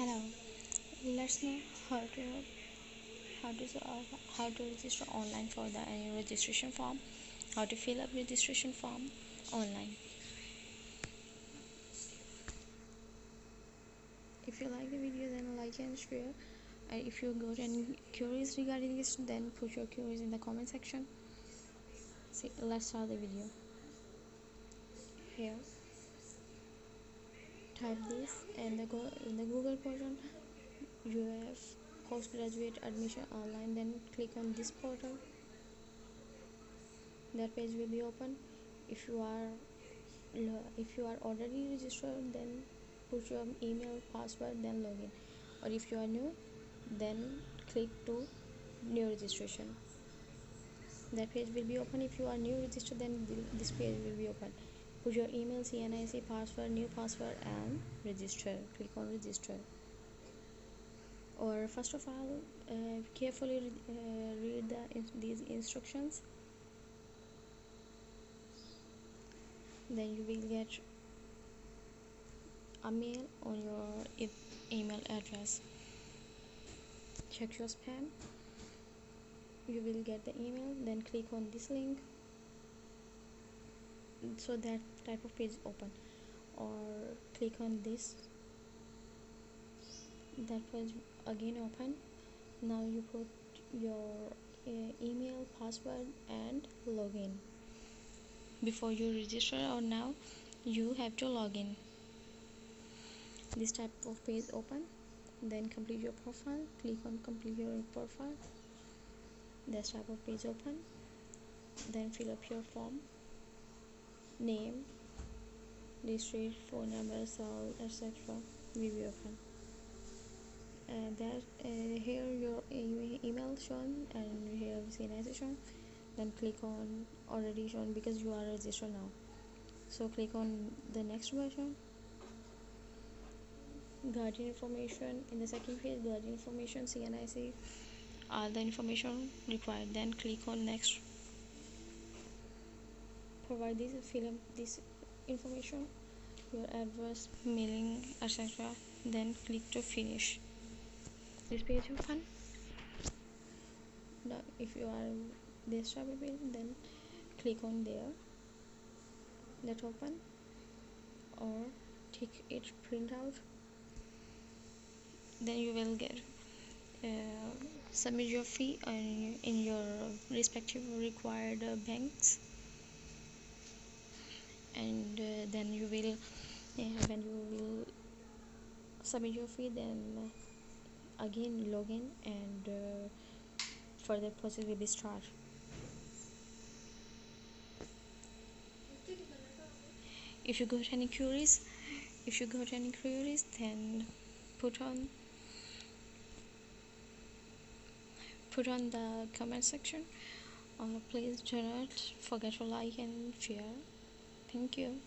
Hello, let's know how to how to register online for the annual registration form. How to fill up registration form online. If you like the video, then like and share. And if you got any queries regarding this, then put your queries in the comment section. See, let's start the video. Here, type this and in the Google portal UAF postgraduate admission online. Then click on this portal. That page will be open. If you are already registered, then put your email password, then login. Or if you are new, then click to new registration. That page will be open. If you are new registered, then this page will be open. Put your email, CNIC password, new password, and register. Click on register. Or first of all, carefully read these instructions. Then you will get a mail on your email address. Check your spam. You will get the email, then click on this link, so that type of page open. Or click on this, that page again open. Now you put your email, password, and login. Before you register, or now you have to log in. This type of page open. Then complete your profile. Click on complete your profile. This type of page open. Then fill up your form, name, district, phone number, cell, etc. will be open. Here your email shown, and here CNIC shown. Then click on already shown because you are registered now. So click on the next version. Guardian information. In the second page, guardian information, CNIC, all the information required. Then click on next. Provide this, fill up this information, your address, mailing, etc. Then click to finish. This page open. Now if you are this type of page, then click on there, let open, or take it print out. Then you will get submit your fee in your respective required banks. And then you will when you will submit your fee, then again login, and further process will be start. If you got any queries, then put on the comment section. Please do not forget to like and share. Thank you.